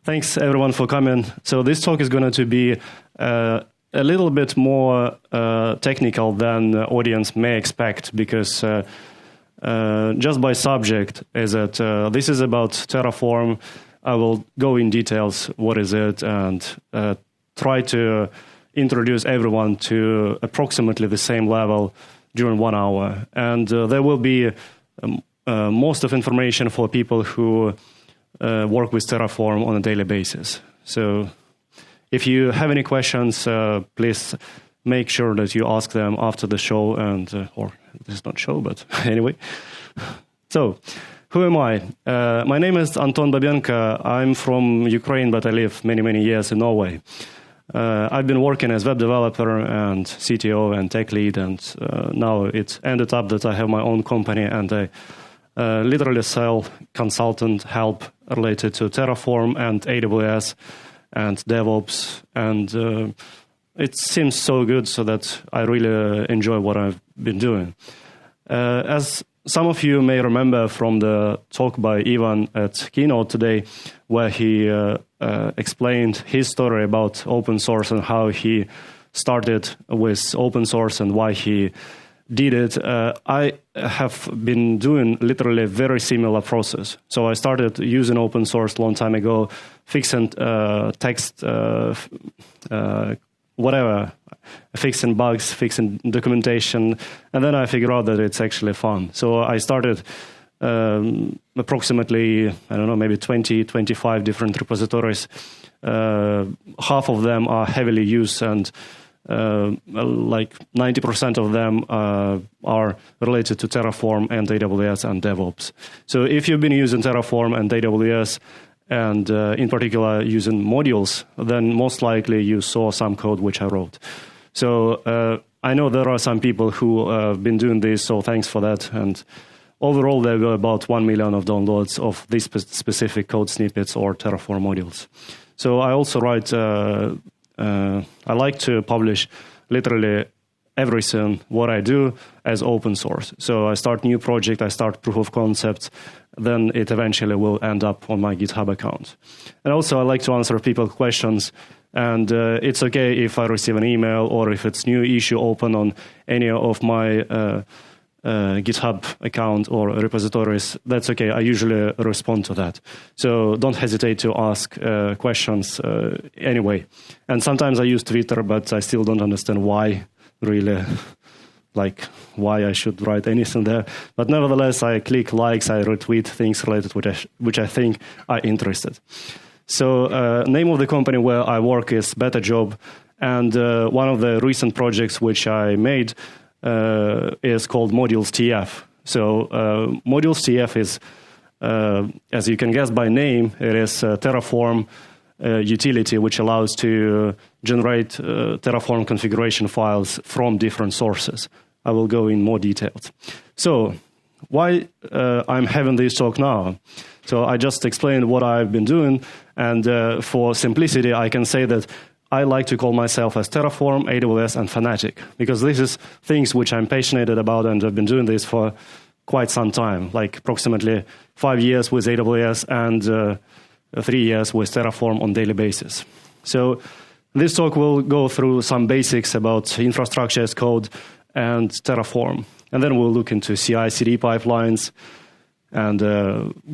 Thanks everyone for coming. So this talk is going to be a little bit more technical than the audience may expect, because just by subject is that this is about Terraform. I will go in details what is it and try to introduce everyone to approximately the same level during 1 hour. And there will be most of information for people who work with Terraform on a daily basis. So if you have any questions, please make sure that you ask them after the show, and or this is not show, but anyway. So, who am I? My name is Anton Babenko. I'm from Ukraine, but I live many years in Norway. I've been working as web developer and CTO and tech lead, and now it ended up that I have my own company, and I literally sell consultant help related to Terraform and AWS and DevOps, and it seems so good, so that I really enjoy what I've been doing. As some of you may remember from the talk by Ivan at Keynote today, where he explained his story about open source and how he started with open source and why he did it, I have been doing literally a very similar process. So I started using open source a long time ago, fixing text, whatever, fixing bugs, fixing documentation, and then I figured out that it's actually fun. So I started approximately, I don't know, maybe 20, 25 different repositories. Half of them are heavily used, and like 90% of them are related to Terraform and AWS and DevOps. So if you've been using Terraform and AWS, and in particular using modules, then most likely you saw some code which I wrote. So I know there are some people who have been doing this, so thanks for that. And overall, there were about 1 million of downloads of these specific code snippets or Terraform modules. So I also write, I like to publish literally everything what I do as open source. So I start new project, I start proof of concept, then it eventually will end up on my GitHub account. And also I like to answer people's questions, and it's okay if I receive an email or if it's new issue open on any of my GitHub account or repositories. That's okay, I usually respond to that. So don't hesitate to ask questions anyway. And sometimes I use Twitter, but I still don't understand why, really, like why I should write anything there. But nevertheless, I click likes, I retweet things related which I think are interested. So name of the company where I work is Better Job, and one of the recent projects which I made is called Modules TF. So Modules TF is, as you can guess by name, it is a Terraform utility which allows to generate Terraform configuration files from different sources. I will go in more details. So why I'm having this talk now? So I just explained what I've been doing, and for simplicity, I can say that I like to call myself as Terraform, AWS, and fanatic, because this is things which I'm passionate about, and I've been doing this for quite some time, like approximately 5 years with AWS and 3 years with Terraform on daily basis. So this talk will go through some basics about infrastructure as code and Terraform, and then we'll look into CI/CD pipelines and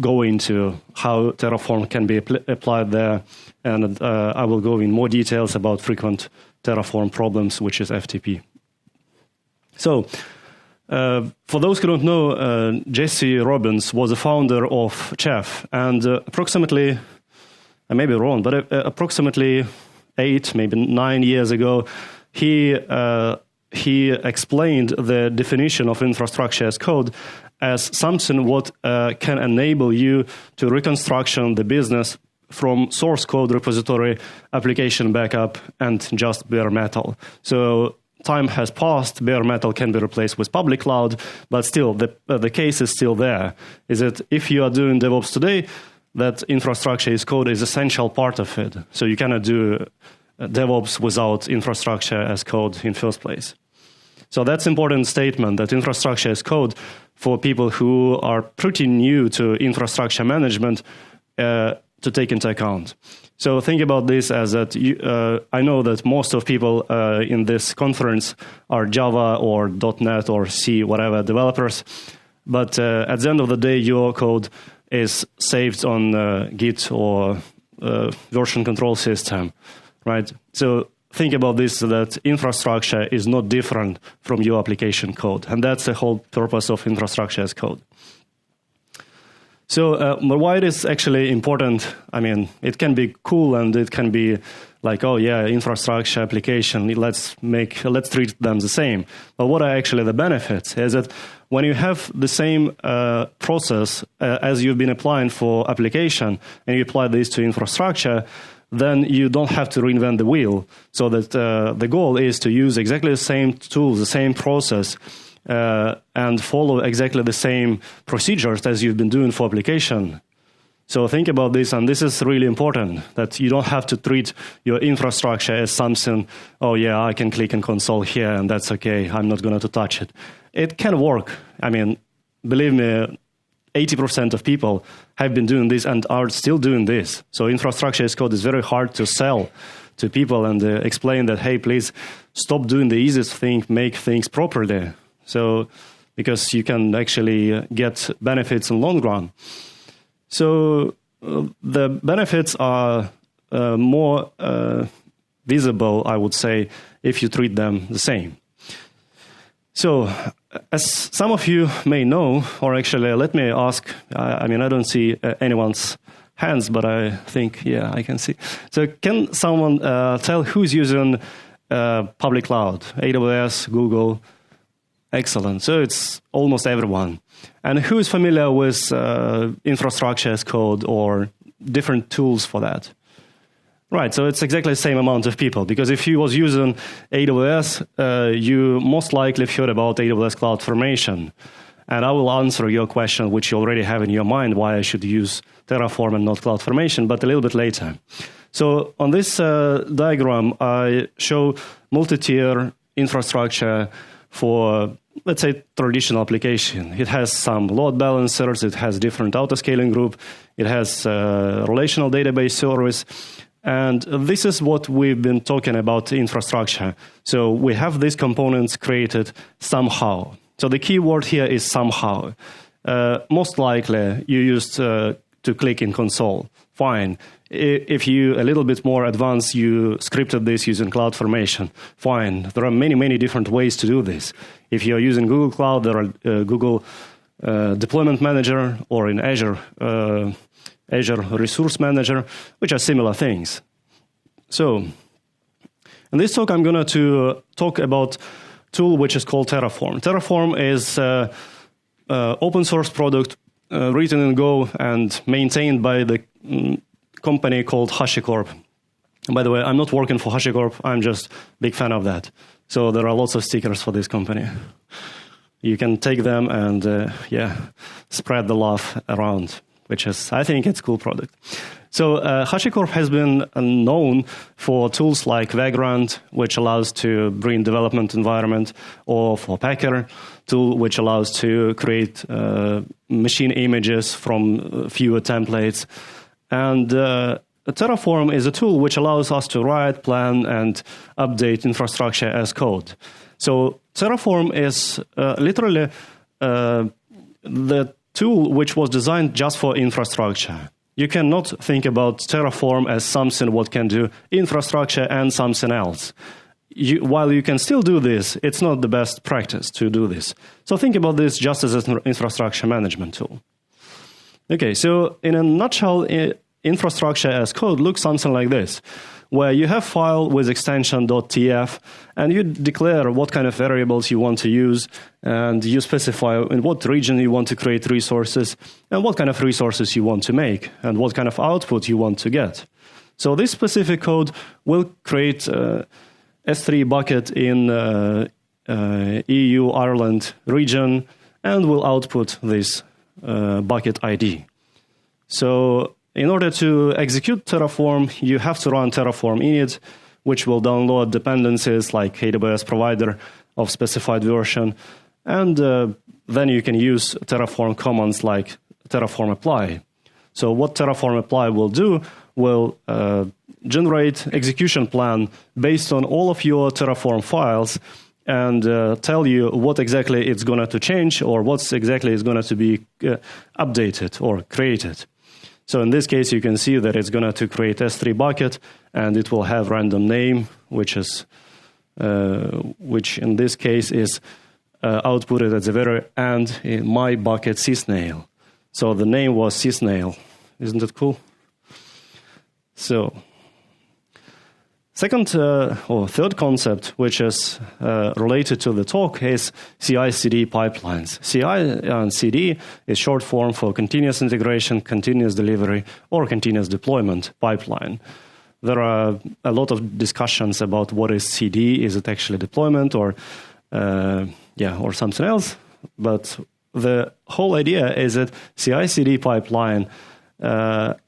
go into how Terraform can be applied there. And I will go in more details about frequent Terraform problems, which is FTP. So for those who don't know, Jesse Robbins was a founder of Chef, and approximately, I may be wrong, but approximately 8, maybe 9 years ago, he explained the definition of infrastructure as code as something what can enable you to reconstruction the business from source code repository, application backup, and just bare metal. So time has passed, bare metal can be replaced with public cloud, but still the case is still there. Is that if you are doing DevOps today, that infrastructure as code is essential part of it. So you cannot do DevOps without infrastructure as code in first place. So that's an important statement, that infrastructure as code, for people who are pretty new to infrastructure management, to take into account. So think about this as that I know that most of people in this conference are Java or .NET or C, whatever, developers. But at the end of the day, your code is saved on Git or version control system, right? So think about this, that infrastructure is not different from your application code. And that's the whole purpose of infrastructure as code. So but why it is actually important, I mean, it can be cool and it can be like, oh yeah, infrastructure, application, let's treat them the same. But what are actually the benefits is that when you have the same process as you've been applying for application and you apply this to infrastructure, then you don't have to reinvent the wheel. So that the goal is to use exactly the same tools, the same process, and follow exactly the same procedures as you've been doing for application. So think about this, and this is really important, that you don't have to treat your infrastructure as something, oh yeah, I can click in console here and that's okay, I'm not going to touch it. It can work. I mean, believe me, 80% of people have been doing this and are still doing this. So infrastructure as code is very hard to sell to people and explain that, hey, please stop doing the easiest thing, make things properly. So, because you can actually get benefits in the long run. So the benefits are more visible, I would say, if you treat them the same. So, as some of you may know, or actually let me ask, I mean, I don't see anyone's hands, but I think, yeah, I can see. So can someone tell who's using public cloud? AWS, Google? Excellent. So it's almost everyone. And who is familiar with infrastructure as code or different tools for that? Right, so it's exactly the same amount of people, because if you was using AWS, you most likely have heard about AWS CloudFormation. And I will answer your question, which you already have in your mind, why I should use Terraform and not CloudFormation, but a little bit later. So on this diagram, I show multi-tier infrastructure for, let's say, traditional application. It has some load balancers, it has different autoscaling group, it has relational database service, and this is what we've been talking about infrastructure. So we have these components created somehow. So the key word here is somehow. Most likely you used to click in console. Fine. If you a little bit more advanced, you scripted this using CloudFormation. Fine. There are many, many different ways to do this. If you're using Google Cloud, there are Google Deployment Manager, or in Azure, Azure Resource Manager, which are similar things. So in this talk, I'm going to talk about a tool which is called Terraform. Terraform is an open source product written in Go and maintained by the company called HashiCorp. By the way, I'm not working for HashiCorp. I'm just a big fan of that. So there are lots of stickers for this company. You can take them and, spread the love around, which is, I think it's a cool product. So HashiCorp has been known for tools like Vagrant, which allows to bring development environment, or for Packer tool, which allows to create machine images from fewer templates. And Terraform is a tool which allows us to write, plan, and update infrastructure as code. So Terraform is literally the tool which was designed just for infrastructure. You cannot think about Terraform as something what can do infrastructure and something else. While you can still do this, it's not the best practice to do this. So think about this just as an infrastructure management tool. Okay, so in a nutshell, infrastructure as code looks something like this, where you have file with extension .tf, and you declare what kind of variables you want to use, and you specify in what region you want to create resources, and what kind of resources you want to make, and what kind of output you want to get. So this specific code will create S3 bucket in EU, Ireland region, and will output this bucket ID. So in order to execute Terraform, you have to run Terraform init, which will download dependencies like AWS provider of specified version. And then you can use Terraform commands like Terraform Apply. So what Terraform Apply will do will generate execution plan based on all of your Terraform files and tell you what exactly it's going to change or what's exactly is going to be updated or created. So in this case, you can see that it's going to create S3 bucket, and it will have random name, which in this case is outputted at the very end in my bucket csnail. So the name was csnail. Isn't it cool? So second or third concept, which is related to the talk, is CI/CD pipelines. CI and CD is short form for continuous integration, continuous delivery, or continuous deployment pipeline. There are a lot of discussions about what is CD. Is it actually deployment or something else? But the whole idea is that CI/CD pipeline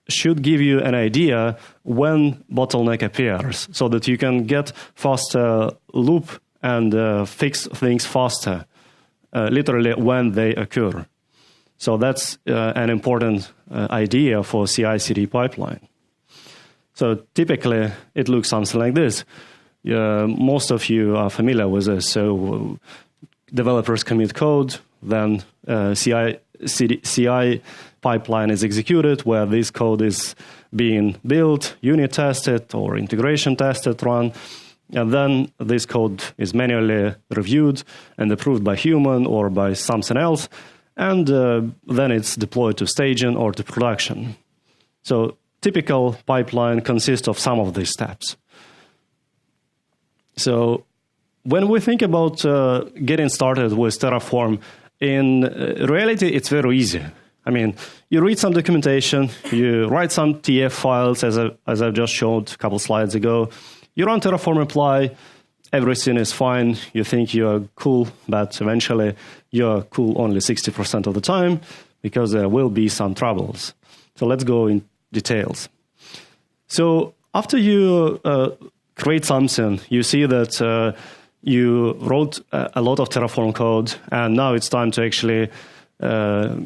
should give you an idea when bottleneck appears, so that you can get faster loop and fix things faster, literally when they occur. So that's an important idea for CI/CD pipeline. So typically, it looks something like this. Most of you are familiar with this. So developers commit code, then CI pipeline is executed, where this code is being built, unit tested, or integration tested, run. And then this code is manually reviewed and approved by human or by something else. And then it's deployed to staging or to production. So typical pipeline consists of some of these steps. So when we think about getting started with Terraform, in reality, it's very easy. I mean, you read some documentation, you write some TF files, as I've just showed a couple slides ago. You run Terraform Apply, everything is fine. You think you're cool, but eventually you're cool only 60% of the time because there will be some troubles. So let's go in details. So after you create something, you see that you wrote a lot of Terraform code, and now it's time to actually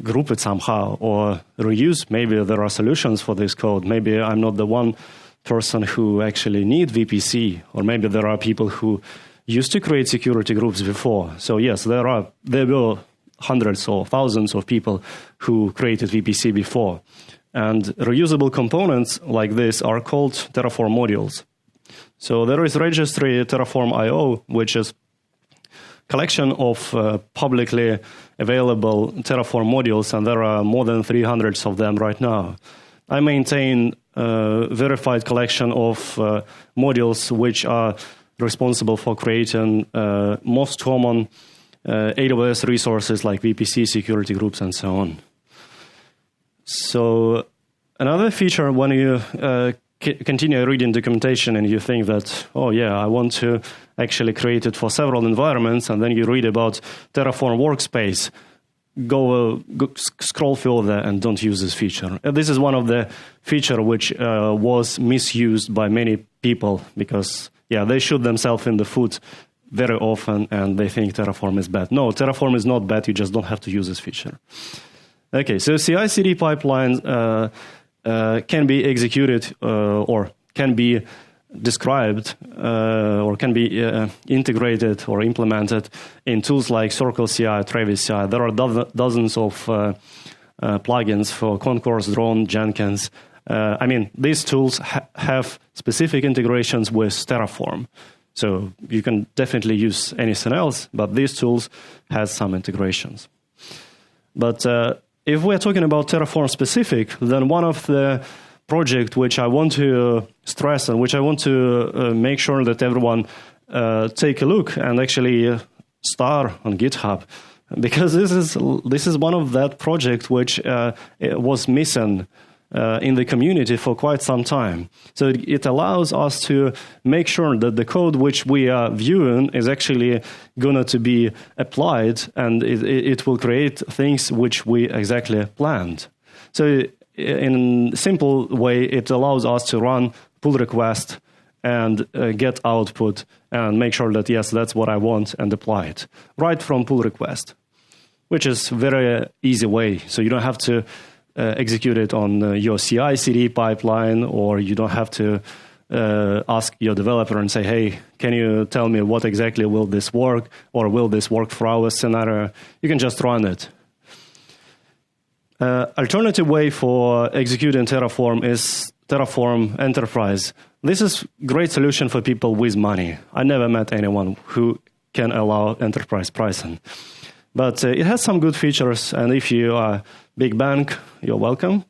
group it somehow or reuse. Maybe there are solutions for this code. Maybe I'm not the one person who actually need VPC, or maybe there are people who used to create security groups before. So yes, there were hundreds or thousands of people who created VPC before. And reusable components like this are called Terraform modules. So there is registry Terraform IO, which is collection of publicly available Terraform modules, and there are more than 300 of them right now. I maintain a verified collection of modules which are responsible for creating most common AWS resources like VPC, security groups, and so on. So another feature, when you continue reading documentation and you think that, oh yeah, I want to actually create it for several environments, and then you read about Terraform Workspace, go scroll further and don't use this feature. This is one of the feature which was misused by many people because, yeah, they shoot themselves in the foot very often and they think Terraform is bad. No, Terraform is not bad, you just don't have to use this feature. Okay, so CI/CD pipelines can be executed or can be described or can be integrated or implemented in tools like Circle CI, Travis CI. There are dozens of plugins for Concourse, Drone, Jenkins. I mean, these tools have specific integrations with Terraform. So you can definitely use anything else, but these tools have some integrations. But if we're talking about Terraform specific, then one of the project which I want to stress and which I want to make sure that everyone take a look and actually start on GitHub, because this is one of that project which was missing in the community for quite some time. So it allows us to make sure that the code which we are viewing is actually going to be applied, and it will create things which we exactly planned. So in a simple way, it allows us to run pull request and get output and make sure that, yes, that's what I want, and apply it right from pull request, which is very easy way. So you don't have to execute it on your CI/CD pipeline, or you don't have to ask your developer and say, hey, can you tell me what exactly will this work, or will this work for our scenario? You can just run it. Alternative way for executing Terraform is Terraform Enterprise. This is a great solution for people with money. I never met anyone who can allow enterprise pricing. But it has some good features, and if you are a big bank, you're welcome.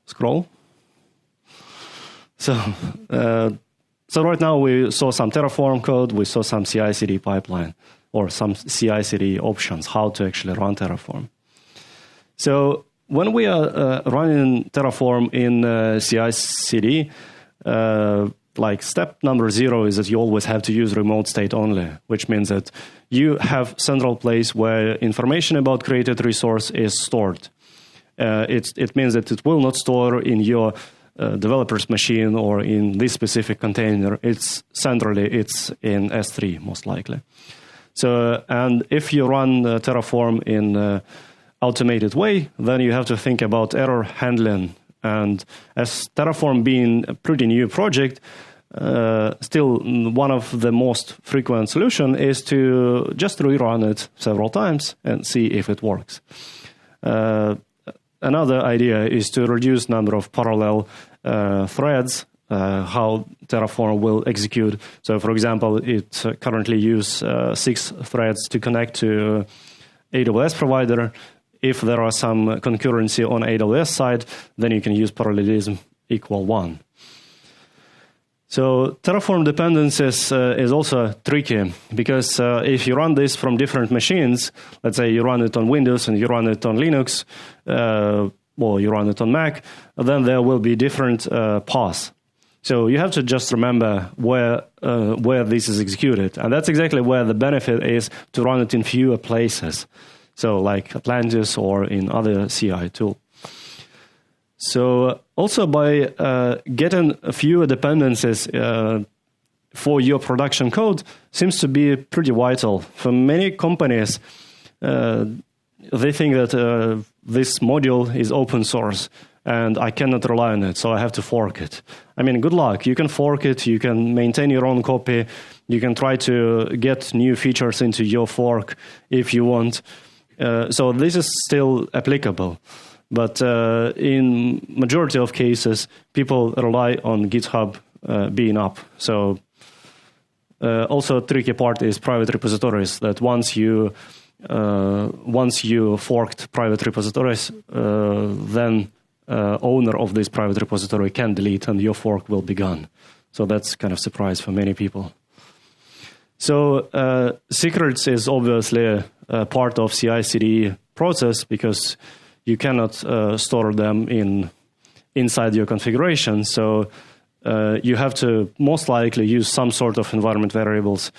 Scroll. So right now we saw some Terraform code, we saw some CI/CD pipeline, or some CI/CD options, how to actually run Terraform. So when we are running Terraform in CI/CD, like step number 0 is that you always have to use remote state only, which means that you have central place where information about created resource is stored. It means that it will not store in your developer's machine or in this specific container. It's centrally, it's in S3 most likely. So, and if you run Terraform in automated way, then you have to think about error handling. And as Terraform being a pretty new project, still one of the most frequent solution is to just rerun it several times and see if it works. Another idea is to reduce number of parallel threads, how Terraform will execute. So, for example, it currently uses 6 threads to connect to AWS provider. If there are some concurrency on AWS side, then you can use parallelism equal 1. So Terraform dependencies is also tricky, because if you run this from different machines, let's say you run it on Windows and you run it on Linux, or you run it on Mac, then there will be different paths. So you have to just remember where this is executed. And that's exactly where the benefit is to run it in fewer places. So like Atlantis or in other CI tool. So also by getting fewer dependencies for your production code seems to be pretty vital. For many companies, they think that this module is open source and I cannot rely on it, so I have to fork it. I mean, good luck. You can fork it, you can maintain your own copy, you can try to get new features into your fork if you want. So this is still applicable. But in majority of cases, people rely on GitHub being up. So also a tricky part is private repositories, that once you forked private repositories, then owner of this private repository can delete and your fork will be gone. So that's kind of a surprise for many people. So secrets is obviously a part of CI/CD process, because you cannot store them inside your configuration. So you have to most likely use some sort of environment variables,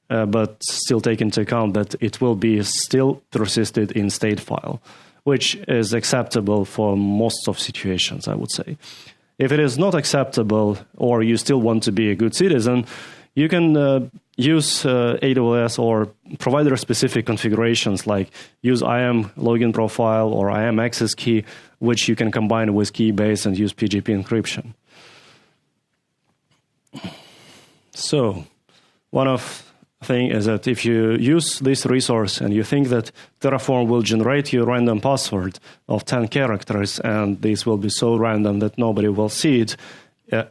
but still take into account that it will be still persisted in state file, which is acceptable for most of situations, I would say. If it is not acceptable, or you still want to be a good citizen, you can use AWS or provider-specific configurations, like use IAM login profile or IAM access key, which you can combine with Keybase and use PGP encryption. So one of the thing is that if you use this resource and you think that Terraform will generate you a random password of 10 characters, and this will be so random that nobody will see it,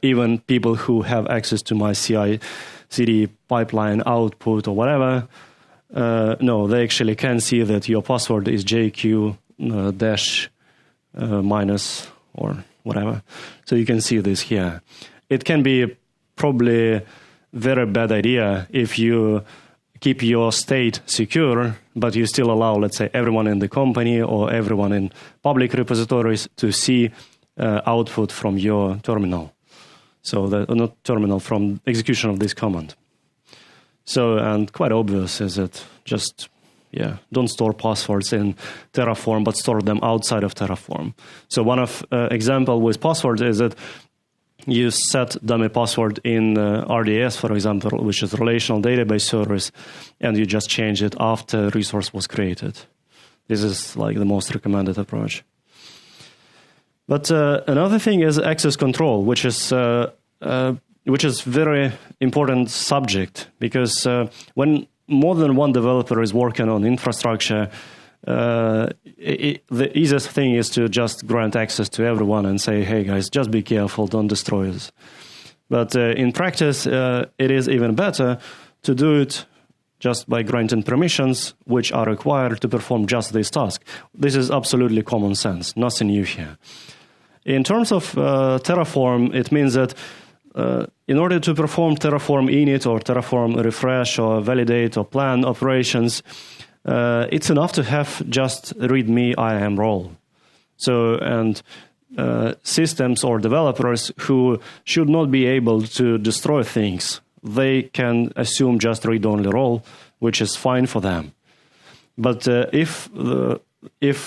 even people who have access to my CI/CD pipeline output or whatever, no, they actually can see that your password is JQ dash minus or whatever. So you can see this here. It can be probably very bad idea if you keep your state secure, but you still allow, let's say, everyone in the company or everyone in public repositories to see output from your terminal. So not terminal, from execution of this command. So, and quite obvious is that just, don't store passwords in Terraform, but store them outside of Terraform. So one of example with passwords is that you set dummy password in RDS, for example, which is relational database service, and you just change it after resource was created. This is like the most recommended approach. But another thing is access control, which is very important subject, because when more than one developer is working on infrastructure, the easiest thing is to just grant access to everyone and say, hey guys, just be careful, don't destroy us. But in practice, it is even better to do it just by granting permissions which are required to perform just this task. This is absolutely common sense, nothing new here. In terms of Terraform, it means that in order to perform Terraform init or Terraform refresh or validate or plan operations, it's enough to have just readme IAM role. So, and systems or developers who should not be able to destroy things, they can assume just read-only role, which is fine for them. But if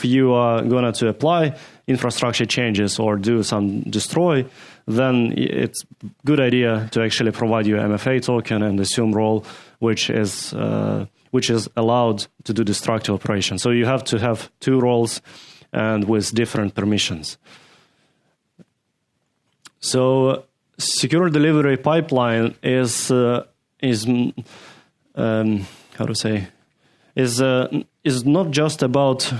you are going to apply infrastructure changes or do some destroy, then it's a good idea to actually provide you MFA token and assume role, which is allowed to do destructive operations. So you have to have two roles and with different permissions. So secure delivery pipeline is not just about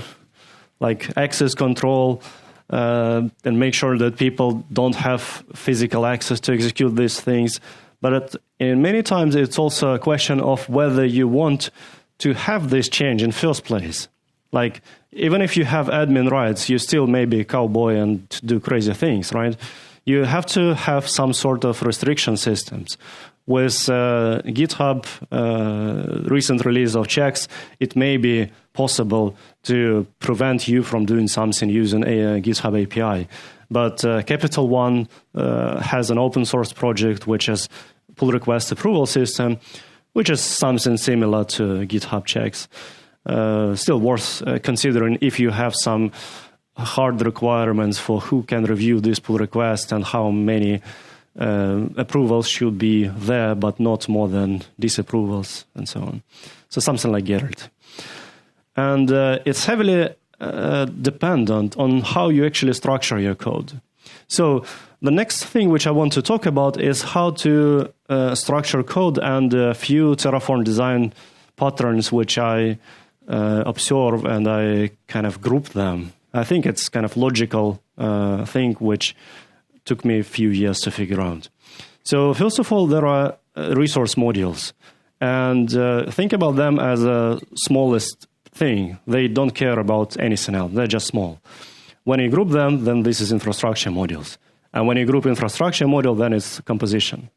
like access control and make sure that people don't have physical access to execute these things, but in many times it's also a question of whether you want to have this change in first place. Like, even if you have admin rights, you still may be a cowboy and do crazy things, right? You have to have some sort of restriction systems. With GitHub recent release of checks, it may be possible to prevent you from doing something using a GitHub API. But Capital One has an open source project which is pull request approval system, which is something similar to GitHub checks. Still worth considering if you have some hard requirements for who can review this pull request and how many approvals should be there, but not more than disapprovals and so on. So something like Geralt. And it's heavily dependent on how you actually structure your code. So the next thing which I want to talk about is how to structure code and a few Terraform design patterns which I observe and I kind of group them. I think it's kind of logical thing which took me a few years to figure out. So first of all, there are resource modules. And think about them as a smallest thing. They don't care about anything else. They're just small. When you group them, then this is infrastructure modules. And when you group infrastructure module, then it's composition.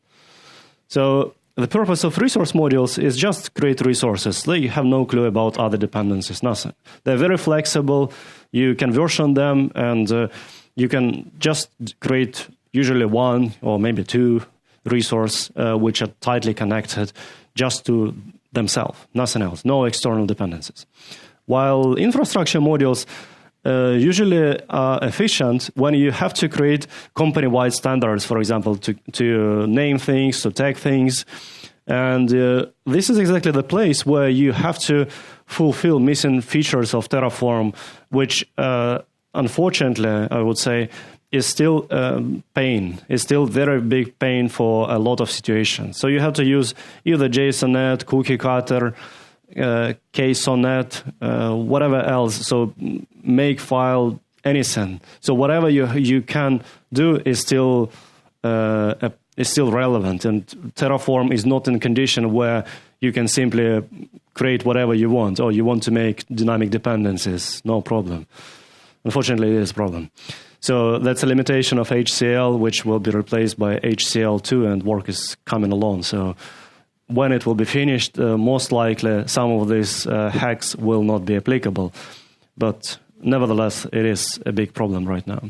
So the purpose of resource modules is just create resources. They have no clue about other dependencies, nothing. They're very flexible. You can version them, and you can just create usually one or maybe two resources which are tightly connected just to themselves, nothing else, no external dependencies. While infrastructure modules usually are efficient when you have to create company-wide standards, for example, to name things, to tag things. And this is exactly the place where you have to fulfill missing features of Terraform, which unfortunately, I would say, is still pain. It's still very big pain for a lot of situations. So you have to use either JSONnet, cookie cutter, KSONet, whatever else. So make file, anything. So whatever you can do is still relevant. And Terraform is not in a condition where you can simply create whatever you want. Or you want to make dynamic dependencies, no problem. Unfortunately, it is a problem. So that's a limitation of HCL, which will be replaced by HCL2, and work is coming along. So when it will be finished, most likely some of these hacks will not be applicable. But nevertheless, it is a big problem right now.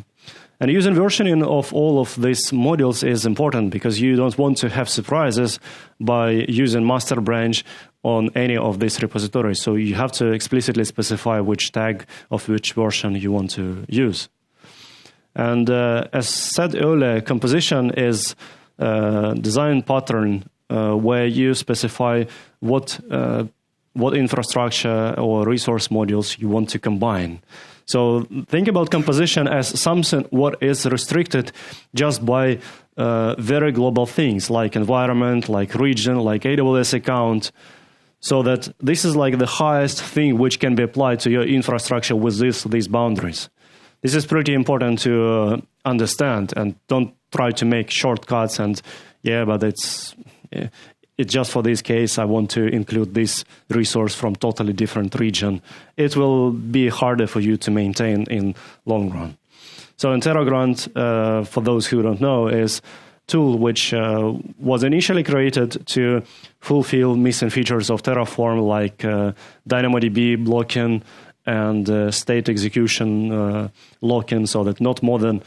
And using versioning of all of these modules is important because you don't want to have surprises by using master branch on any of these repositories. So you have to explicitly specify which tag of which version you want to use. And as said earlier, composition is a design pattern where you specify what what infrastructure or resource modules you want to combine. So think about composition as something what is restricted just by very global things like environment, like region, like AWS account. So that this is like the highest thing which can be applied to your infrastructure with these boundaries. This is pretty important to understand, and don't try to make shortcuts and but it's just for this case, I want to include this resource from totally different region. It will be harder for you to maintain in long run. So in TerraGrant, for those who don't know, is tool which was initially created to fulfill missing features of Terraform like DynamoDB blocking and state execution locking, so that not more than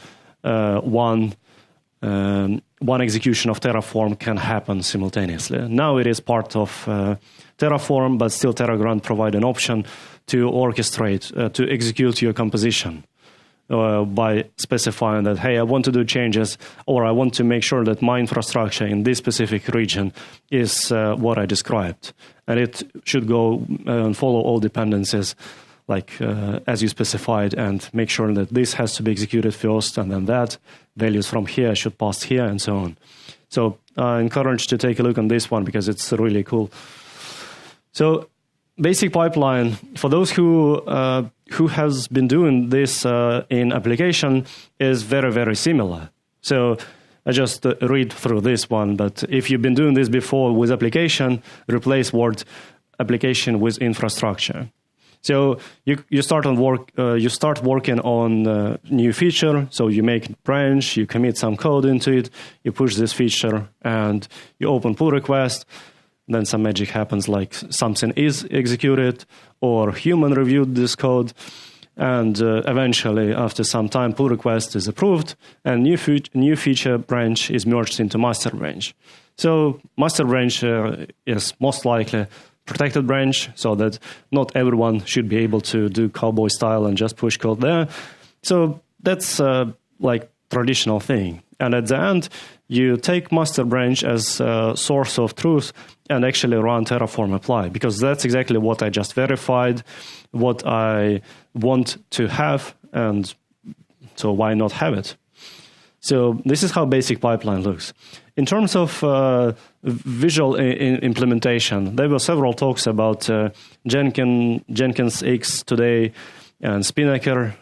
one execution of Terraform can happen simultaneously. Now it is part of Terraform, but still TerraGrant provide an option to orchestrate, to execute your composition. By specifying that, hey, I want to do changes, or I want to make sure that my infrastructure in this specific region is what I described. And it should go and follow all dependencies like as you specified, and make sure that this has to be executed first, and then that values from here should pass here, and so on. So I encourage to take a look on this one because it's really cool. So basic pipeline, for those who has been doing this in application, is very, very similar. So I just read through this one, but if you've been doing this before with application, replace word application with infrastructure. So you start working on a new feature. So you make a branch, you commit some code into it, you push this feature, and you open pull request. Then some magic happens, like something is executed or human reviewed this code, and eventually, after some time, pull request is approved, and new feature branch is merged into master branch. So master branch is most likely protected branch, so that not everyone should be able to do cowboy style and just push code there. So that's like traditional thing. And at the end, you take master branch as a source of truth and actually run Terraform Apply, because that's exactly what I just verified, what I want to have, and so why not have it? So this is how basic pipeline looks. In terms of visual implementation, there were several talks about Jenkins X today and Spinnaker,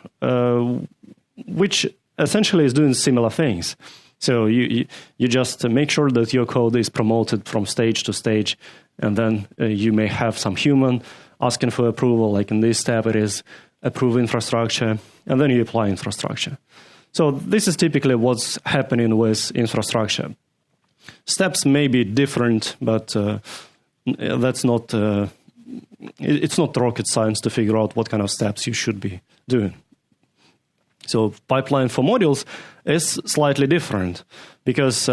which essentially is doing similar things. So you just make sure that your code is promoted from stage to stage, and then you may have some human asking for approval, like in this step it is approve infrastructure, and then you apply infrastructure. So this is typically what's happening with infrastructure. Steps may be different, but that's not it's not rocket science to figure out what kind of steps you should be doing. So pipeline for modules is slightly different, because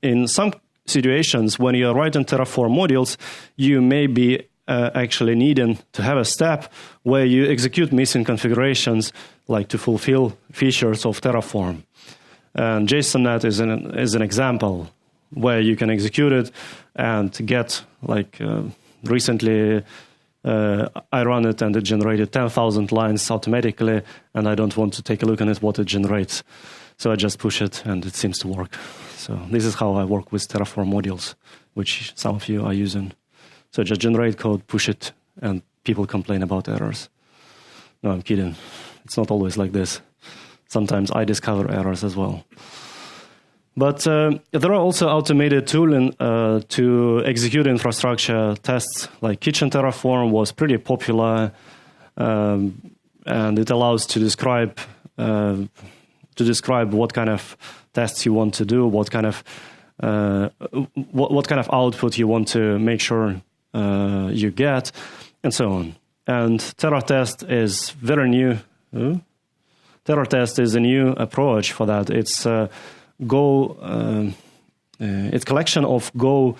in some situations when you're writing Terraform modules, you may be actually needing to have a step where you execute missing configurations, like to fulfill features of Terraform. And JSONNet is an example where you can execute it and get, like recently I ran it and it generated 10,000 lines automatically, and I don't want to take a look at it, what it generates. So I just push it and it seems to work. So this is how I work with Terraform modules, which some of you are using. So just generate code, push it, and people complain about errors. No, I'm kidding. It's not always like this. Sometimes I discover errors as well. But there are also automated tooling to execute infrastructure tests, like Kitchen Terraform was pretty popular, and it allows to describe what kind of tests you want to do, what kind of output you want to make sure you get, and so on. And TerraTest is very new. TerraTest is a new approach for that. It's it's collection of Go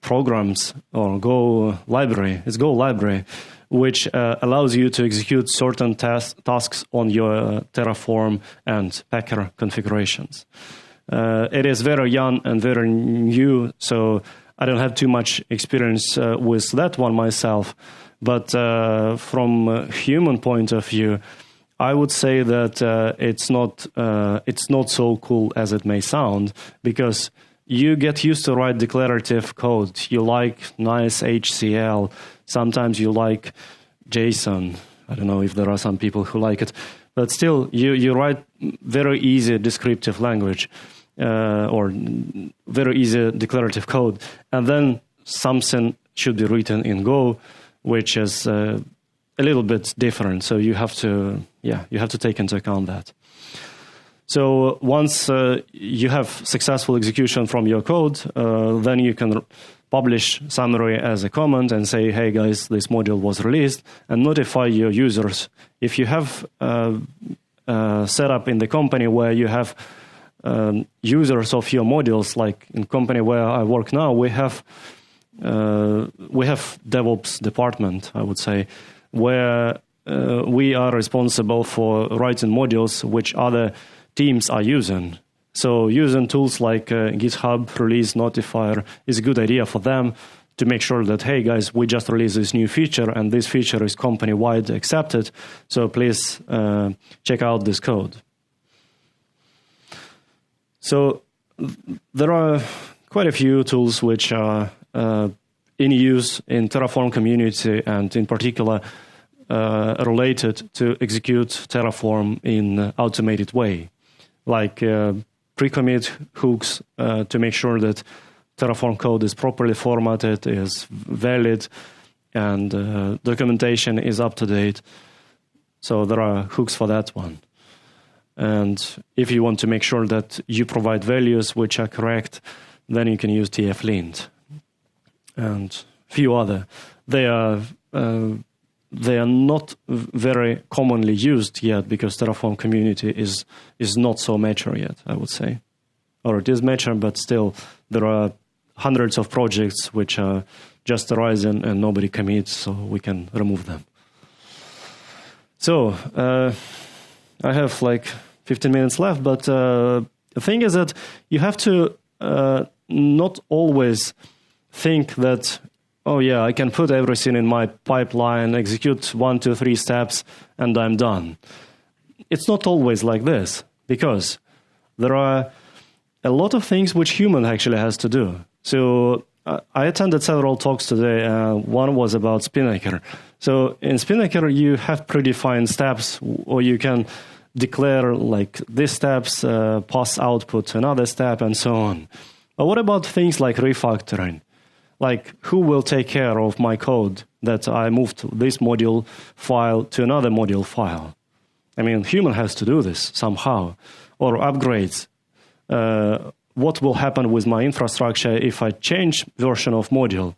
programs or Go library. It's Go library, which allows you to execute certain tasks on your Terraform and Packer configurations. It is very young and very new, so I don't have too much experience with that one myself, but from a human point of view, I would say that it's not so cool as it may sound, because you get used to write declarative code. You like nice HCL. Sometimes you like JSON. I don't know if there are some people who like it, but still, you write very easy descriptive language or very easy declarative code, and then something should be written in Go, which is a little bit different. So you have to take into account that. So once you have successful execution from your code, then you can publish summary as a comment and say, hey guys, this module was released, and notify your users. If you have set up in the company where you have users of your modules, like in company where I work now, we have DevOps department, I would say, where we are responsible for writing modules which other teams are using. So using tools like GitHub Release Notifier is a good idea for them to make sure that, hey guys, we just released this new feature and this feature is company-wide accepted, so please check out this code. So there are quite a few tools which are in use in Terraform community, and in particular related to execute Terraform in an automated way, like pre-commit hooks to make sure that Terraform code is properly formatted, is valid, and documentation is up to date. So there are hooks for that one. And if you want to make sure that you provide values which are correct, then you can use tflint and a few other. They are not very commonly used yet because Terraform community is not so mature yet, I would say. Or it is mature, but still there are hundreds of projects which are just arising and nobody commits, so we can remove them. So I have like 15 minutes left, but the thing is that you have to not always think that, oh yeah, I can put everything in my pipeline, execute 1, 2, 3 steps, and I'm done. It's not always like this, because there are a lot of things which human actually has to do. So I attended several talks today. One was about Spinnaker. So in Spinnaker, you have predefined steps, or you can declare like these steps, pass output to another step, and so on. But what about things like refactoring? Like, who will take care of my code that I moved this module file to another module file? I mean, human has to do this somehow. Or upgrades. What will happen with my infrastructure if I change version of module?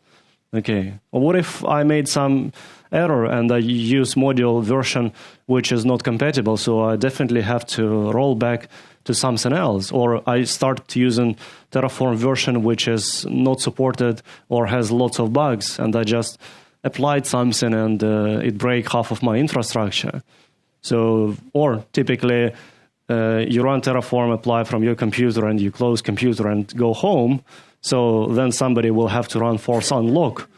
Okay. Or what if I made some error and I use module version which is not compatible, so I definitely have to roll back to something else, or I start using Terraform version which is not supported or has lots of bugs, and I just applied something and it break half of my infrastructure. So, or typically you run Terraform Apply from your computer and you close computer and go home, so then somebody will have to run force unlock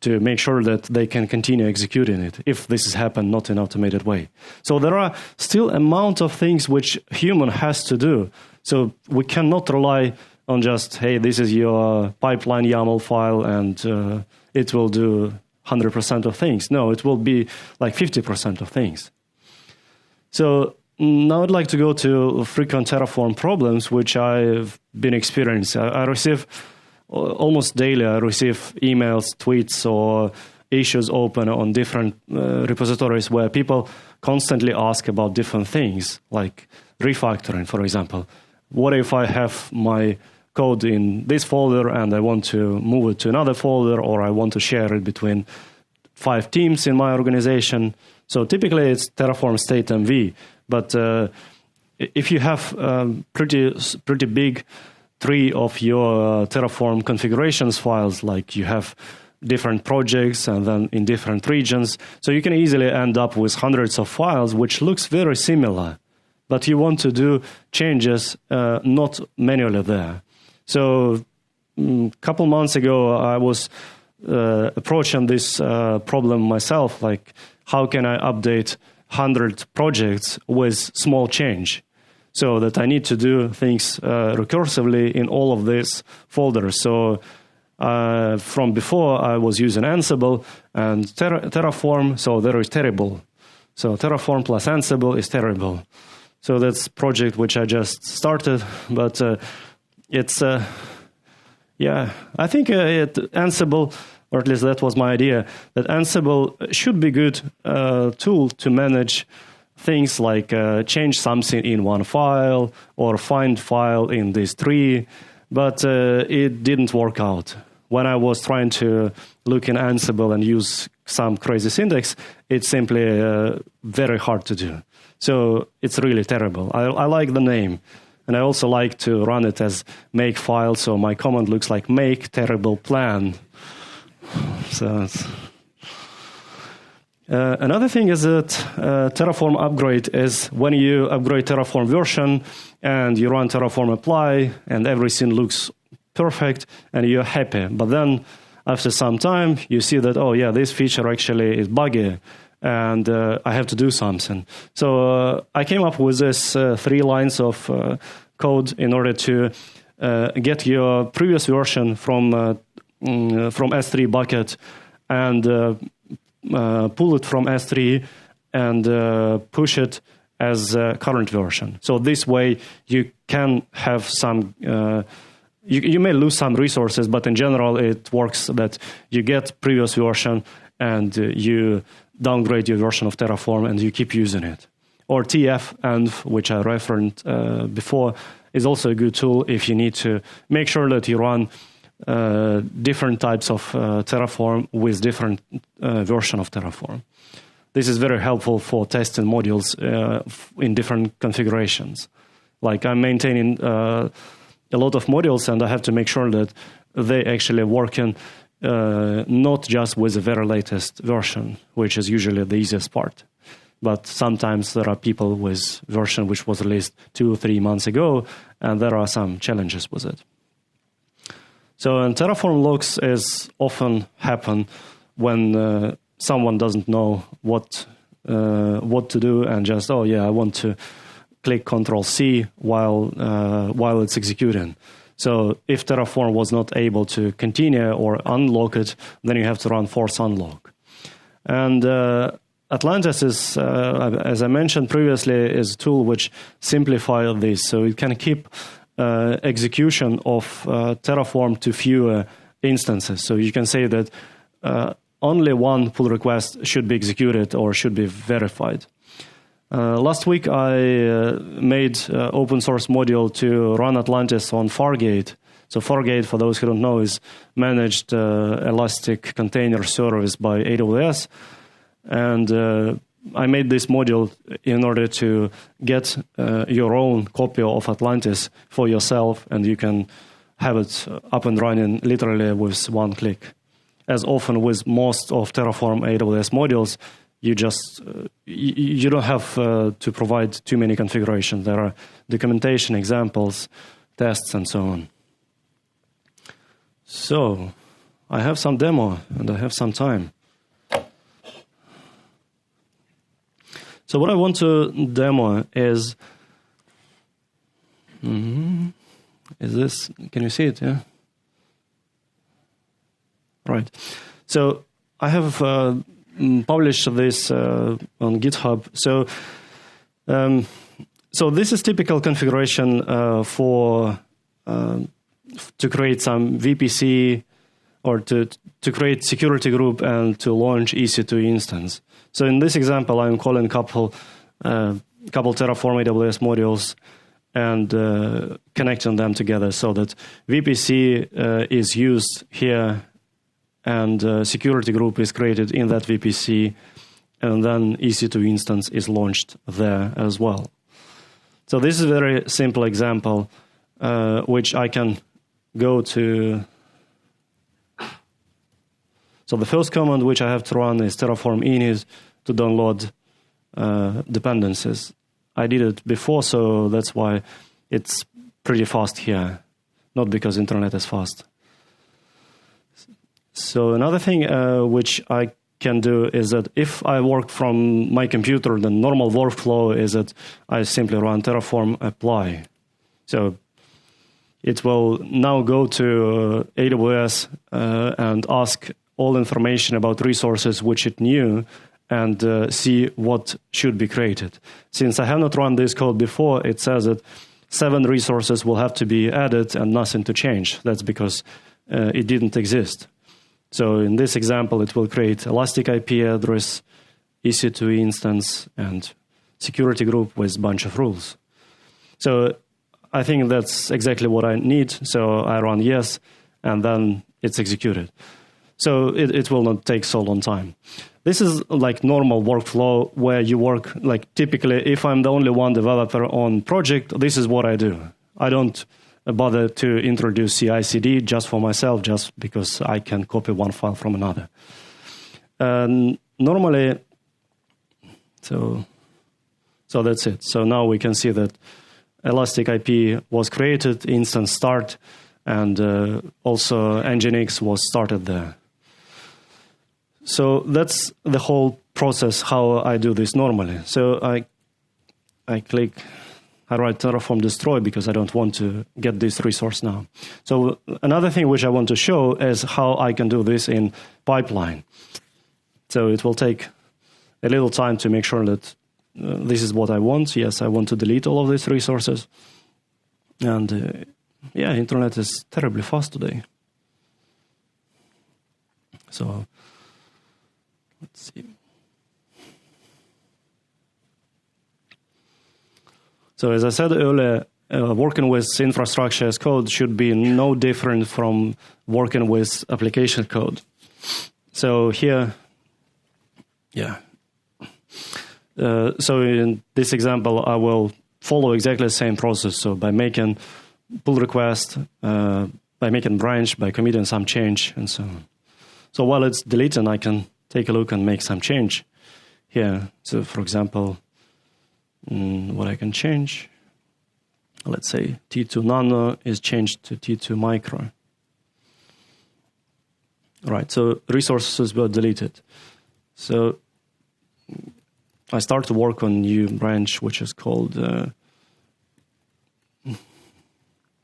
to make sure that they can continue executing it, if this has happened not in an automated way. So there are still amount of things which human has to do. So we cannot rely on just, hey, this is your pipeline YAML file and it will do 100% of things. No, it will be like 50% of things. So now I'd like to go to frequent Terraform problems, which I've been experiencing. I receive almost daily, I receive emails, tweets, or issues open on different repositories where people constantly ask about different things, like refactoring, for example. What if I have my code in this folder and I want to move it to another folder, or I want to share it between 5 teams in my organization? So typically it's Terraform state MV, but if you have pretty big tree of your Terraform configurations files, like you have different projects and then in different regions, so you can easily end up with hundreds of files which looks very similar, but you want to do changes not manually there. So couple months ago, I was approaching this problem myself, like how can I update 100 projects with small change? So that I need to do things recursively in all of these folders. So from before, I was using Ansible and Terraform, so there is terrible. So Terraform plus Ansible is terrible. So that's a project which I just started, but it's, yeah, I think Ansible, or at least that was my idea, that Ansible should be a good tool to manage things like change something in one file or find file in this tree, but it didn't work out. When I was trying to look in Ansible and use some crazy syntax, it's simply very hard to do. So it's really terrible. I like the name, and I also like to run it as make file, so my command looks like make terrible plan. So another thing is that Terraform Upgrade is when you upgrade Terraform version and you run Terraform Apply and everything looks perfect and you're happy. But then after some time, you see that, oh yeah, this feature actually is buggy and I have to do something. So I came up with this 3 lines of code in order to get your previous version from S3 bucket and pull it from S3 and push it as a current version. So this way you can have some, you may lose some resources, but in general it works that you get previous version and you downgrade your version of Terraform and you keep using it. Or tf-env, which I referenced before, is also a good tool if you need to make sure that you run different types of Terraform with different version of Terraform. This is very helpful for testing modules in different configurations. Like I'm maintaining a lot of modules and I have to make sure that they actually working not just with the very latest version, which is usually the easiest part. But sometimes there are people with version which was released 2 or 3 months ago, and there are some challenges with it. So in Terraform logs is often happen when someone doesn't know what to do and just, oh yeah, I want to click Control-C while it's executing. So if Terraform was not able to continue or unlock it, then you have to run force unlock. And Atlantis is, as I mentioned previously, is a tool which simplifies this. So it can keep execution of Terraform to fewer instances. So you can say that only one pull request should be executed or should be verified. Last week I made open source module to run Atlantis on Fargate. So Fargate, for those who don't know, is managed Elastic Container Service by AWS. And I made this module in order to get your own copy of Atlantis for yourself, and you can have it up and running literally with one click. As often with most of Terraform AWS modules, you just you don't have to provide too many configurations. There are documentation, examples, tests, and so on. So I have some demo, and I have some time. So what I want to demo is this, can you see it? Yeah. Right. So I have published this on GitHub. So so this is typical configuration for to create some VPC or to create security group and to launch EC2 instance. So in this example, I'm calling couple Terraform AWS modules and connecting them together so that VPC is used here and security group is created in that VPC, and then EC2 instance is launched there as well. So this is a very simple example, which I can go to. So the first command which I have to run is terraform init to download dependencies. I did it before, so that's why it's pretty fast here, not because internet is fast. So another thing which I can do is that if I work from my computer, the normal workflow is that I simply run Terraform Apply. So it will now go to AWS and ask all information about resources which it knew and see what should be created. Since I have not run this code before, it says that 7 resources will have to be added and nothing to change. That's because it didn't exist. So in this example, it will create elastic IP address, EC2 instance, and security group with a bunch of rules. So I think that's exactly what I need. So I run yes, and then it's executed. So it will not take so long time. This is like normal workflow where you work, like typically if I'm the only one developer on project, this is what I do. I don't bother to introduce CI/CD just for myself, just because I can copy one file from another. Normally, so that's it. So now we can see that elastic IP was created, instance start, and also Nginx was started there. So that's the whole process, how I do this normally. So I write Terraform destroy because I don't want to get this resource now. So another thing which I want to show is how I can do this in pipeline. So it will take a little time to make sure that this is what I want. Yes, I want to delete all of these resources. And yeah, internet is terribly fast today. So let's see. So as I said earlier, working with infrastructure as code should be no different from working with application code. So here, yeah. So in this example, I will follow exactly the same process. So by making pull request, by making branch, by committing some change, and so on. So while it's deleting, I can take a look and make some change here. So for example, what I can change, let's say T2 nano is changed to T2 micro. Right, so resources were deleted. So I start to work on new branch, which is called,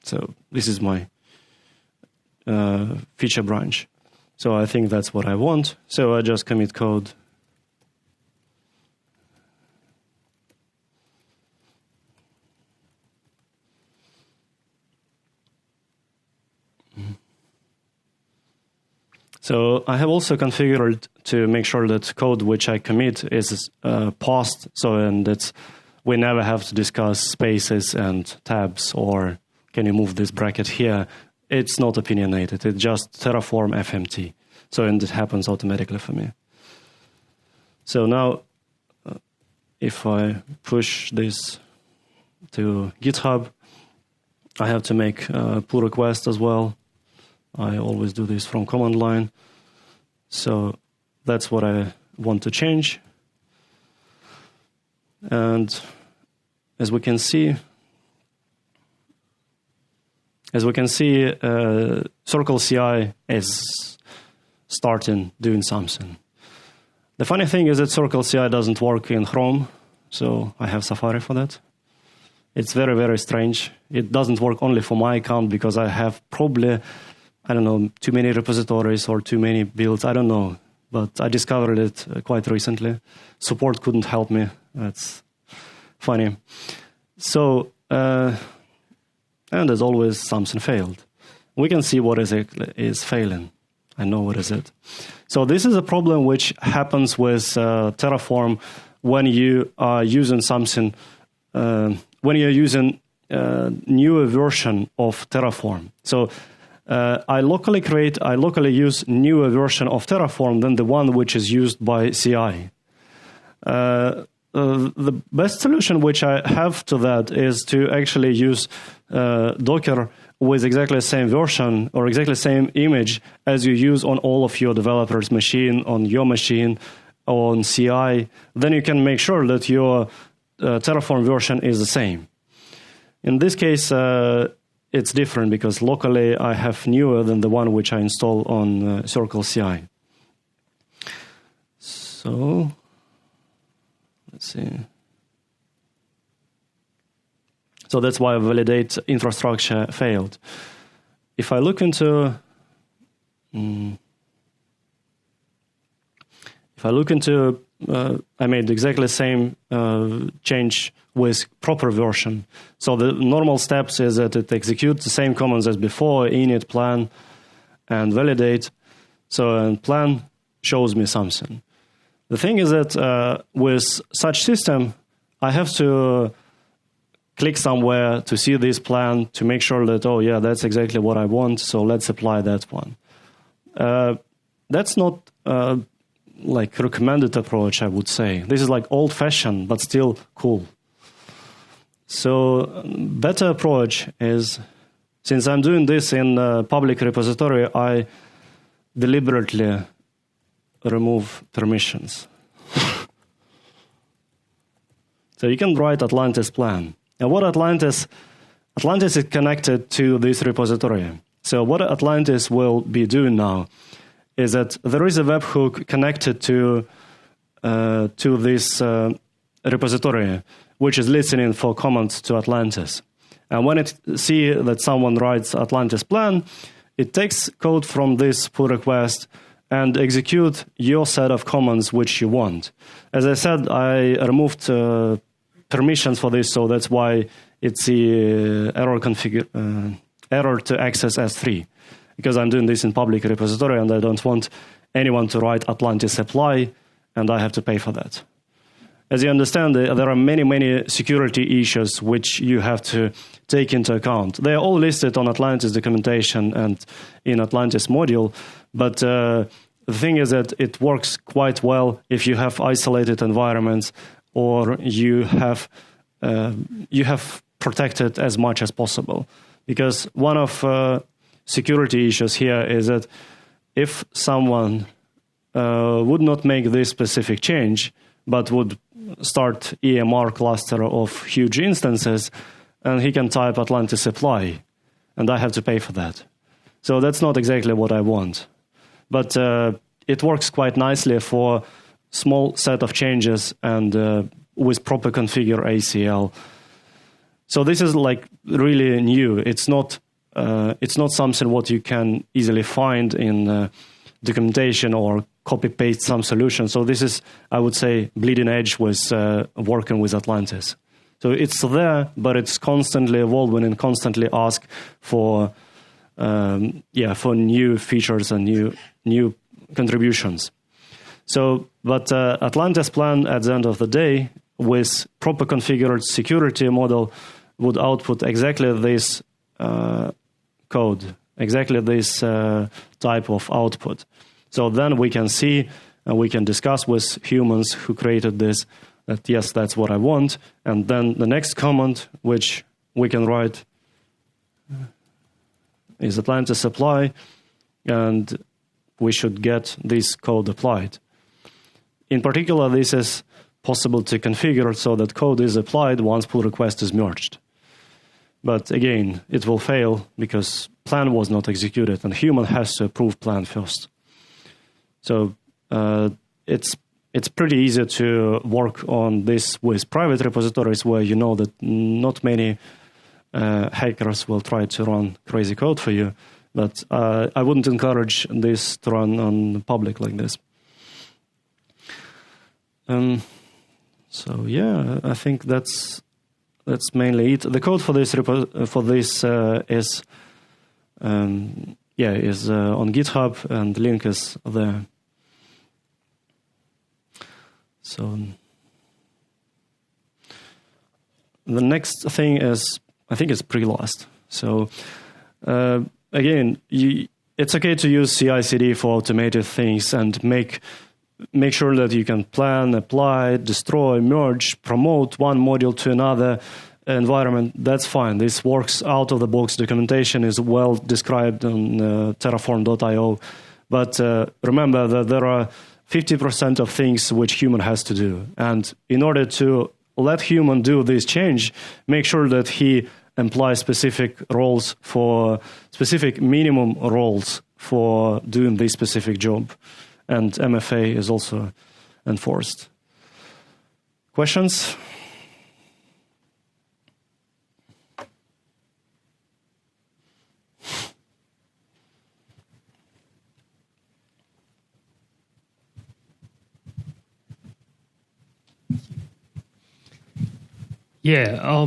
so this is my feature branch. So I think that's what I want. So I just commit code. So I have also configured to make sure that code which I commit is paused, so and that we never have to discuss spaces and tabs or can you move this bracket here. It's not opinionated. It's just Terraform FMT. So and it happens automatically for me. So now if I push this to GitHub, I have to make a pull request as well. I always do this from command line. So that's what I want to change. And as we can see, Circle CI is starting doing something. The funny thing is that Circle CI doesn't work in Chrome, so I have Safari for that. It's very, very strange. It doesn't work only for my account because I have probably, I don't know, too many repositories or too many builds. I don't know, but I discovered it quite recently. Support couldn't help me. That's funny. So, and as always, something failed. We can see what is failing. I know what is it. So this is a problem which happens with Terraform when you are using something, when you're using a newer version of Terraform. So I locally use newer version of Terraform than the one which is used by CI. The best solution which I have to that is to actually use Docker with exactly the same version or exactly the same image as you use on all of your developers' machine, on your machine, on CI. Then you can make sure that your Terraform version is the same. In this case, it's different because locally I have newer than the one which I install on Circle CI. So let's see. So that's why validate infrastructure failed. If I look into I made exactly the same change with proper version. So the normal steps is that it executes the same commands as before, init, plan, and validate. So plan shows me something. The thing is that with such system, I have to click somewhere to see this plan to make sure that, oh yeah, that's exactly what I want, so let's apply that one. That's not like recommended approach, I would say. This is like old-fashioned, but still cool. So better approach is, since I'm doing this in a public repository, I deliberately remove permissions. So you can write Atlantis plan. And what Atlantis is connected to this repository. So what Atlantis will be doing now is that there is a webhook connected to this repository, which is listening for commands to Atlantis. And when it sees that someone writes Atlantis plan, it takes code from this pull request and execute your set of commands which you want. As I said, I removed permissions for this, so that's why it's the error to access S3. Because I'm doing this in public repository and I don't want anyone to write Atlantis apply, and I have to pay for that. As you understand, there are many security issues which you have to take into account. They are all listed on Atlantis documentation and in Atlantis module, but the thing is that it works quite well if you have isolated environments or you have protected as much as possible. Because one of security issues here is that if someone would not make this specific change, but would start EMR cluster of huge instances, and he can type Atlantis apply, and I have to pay for that. So that's not exactly what I want. But it works quite nicely for small set of changes and with proper configure ACL. So this is like really new. It's not something what you can easily find in documentation or copy-paste some solution. So this is, I would say, bleeding edge with working with Atlantis. So it's there, but it's constantly evolving and constantly ask for new features and new contributions. So, but Atlantis plan at the end of the day, with proper configured security model, would output exactly this code, exactly this type of output. So then we can see and we can discuss with humans who created this that yes, that's what I want. And then the next command which we can write is Atlantis apply, and we should get this code applied. In particular, this is possible to configure so that code is applied once pull request is merged. But again, it will fail because plan was not executed and human has to approve plan first. So it's pretty easy to work on this with private repositories where you know that not many hackers will try to run crazy code for you. But I wouldn't encourage this to run on public like this. So yeah, I think that's mainly it. The code for this is on GitHub, and the link is there. So the next thing is, I think it's pre-last. So again, it's okay to use CI/CD for automated things and make sure that you can plan, apply, destroy, merge, promote one module to another environment. That's fine. This works out of the box. Documentation is well described on terraform.io. But remember that there are 50% of things which human has to do. And in order to let human do this change, make sure that he imply specific roles for specific minimum roles for doing this specific job. And MFA is also enforced. Questions? Yeah,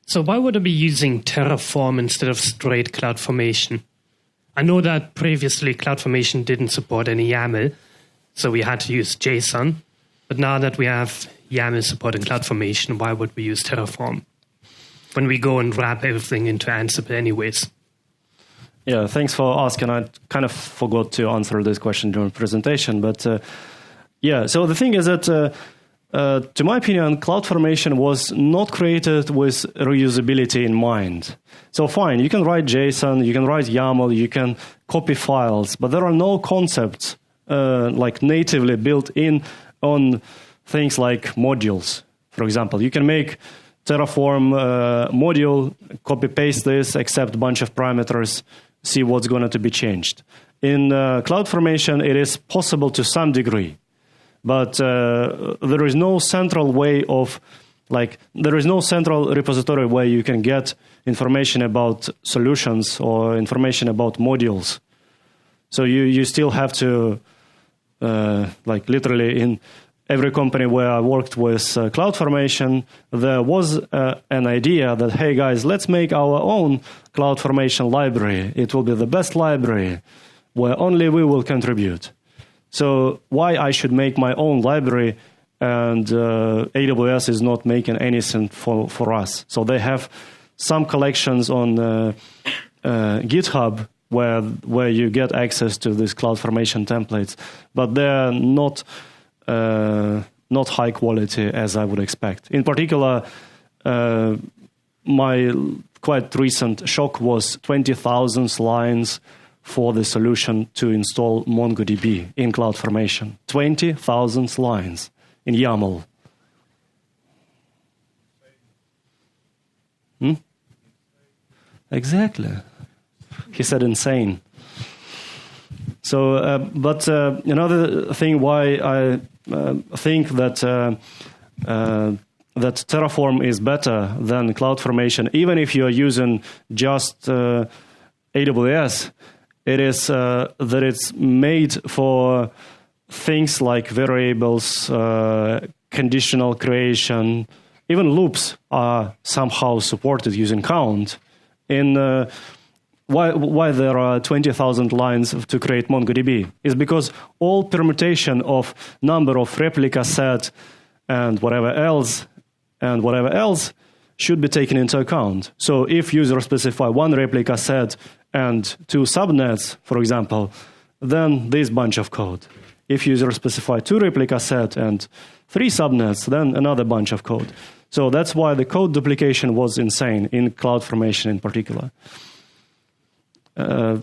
so why would I be using Terraform instead of straight CloudFormation? I know that previously CloudFormation didn't support any YAML, so we had to use JSON. But now that we have YAML supporting CloudFormation, why would we use Terraform when we go and wrap everything into Ansible anyways? Yeah, thanks for asking. I kind of forgot to answer this question during the presentation. But yeah, so the thing is that, to my opinion, CloudFormation was not created with reusability in mind. So fine, you can write JSON, you can write YAML, you can copy files, but there are no concepts like natively built in on things like modules. For example, you can make Terraform module, copy-paste this, accept a bunch of parameters, see what's going to be changed. In CloudFormation, it is possible to some degree, but there is no central way of, there is no central repository where you can get information about solutions or information about modules. So you still have to, literally in every company where I worked with CloudFormation, there was an idea that, hey guys, let's make our own CloudFormation library. It will be the best library where only we will contribute. So why I should make my own library and AWS is not making anything for us? So they have some collections on GitHub where you get access to these CloudFormation templates, but they're not high quality as I would expect. In particular, my quite recent shock was 20,000 lines for the solution to install MongoDB in CloudFormation. 20,000 lines in YAML. Exactly. He said insane. So, but another thing why I think that that Terraform is better than CloudFormation, even if you are using just AWS, it is that it's made for things like variables, conditional creation, even loops are somehow supported using count. In why there are 20,000 lines to create MongoDB is because all permutation of number of replica set and whatever else should be taken into account. So if user specify one replica set and two subnets, for example, then this bunch of code. If user specify two replica set and three subnets, then another bunch of code. So that's why the code duplication was insane in CloudFormation in particular. Yeah,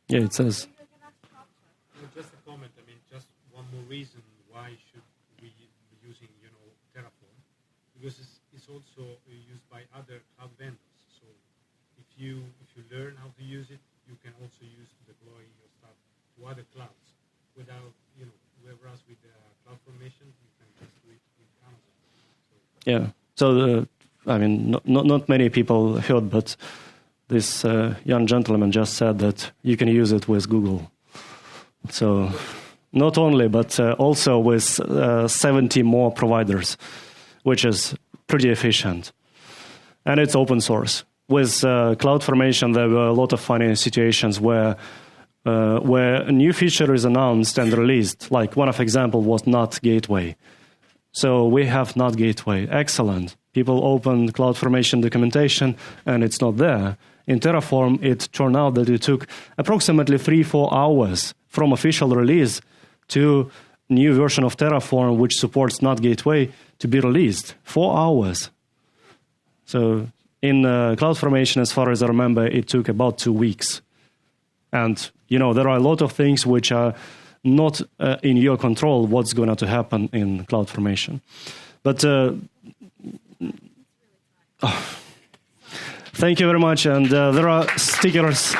it says. Just a comment. I mean, just one more reason why should we be using, Terraform, because it's also used by other cloud vendors. So if you learn how to use it, you can also use to deploy your stuff to other clouds without, whereas with CloudFormation, you can just do it with Amazon. So, yeah. So I mean, not many people heard, but this young gentleman just said that you can use it with Google. So not only, but also with 70 more providers, which is pretty efficient. And it's open source. With CloudFormation, there were a lot of funny situations where a new feature is announced and released. Like one of example was NAT gateway. So we have NAT gateway. Excellent. People open CloudFormation documentation and it's not there. In Terraform, it turned out that it took approximately 3-4 hours from official release to new version of Terraform, which supports NAT gateway, to be released. 4 hours. So in CloudFormation, as far as I remember, it took about 2 weeks. And, there are a lot of things which are not in your control what's going to happen in CloudFormation. But thank you very much. And there are stickers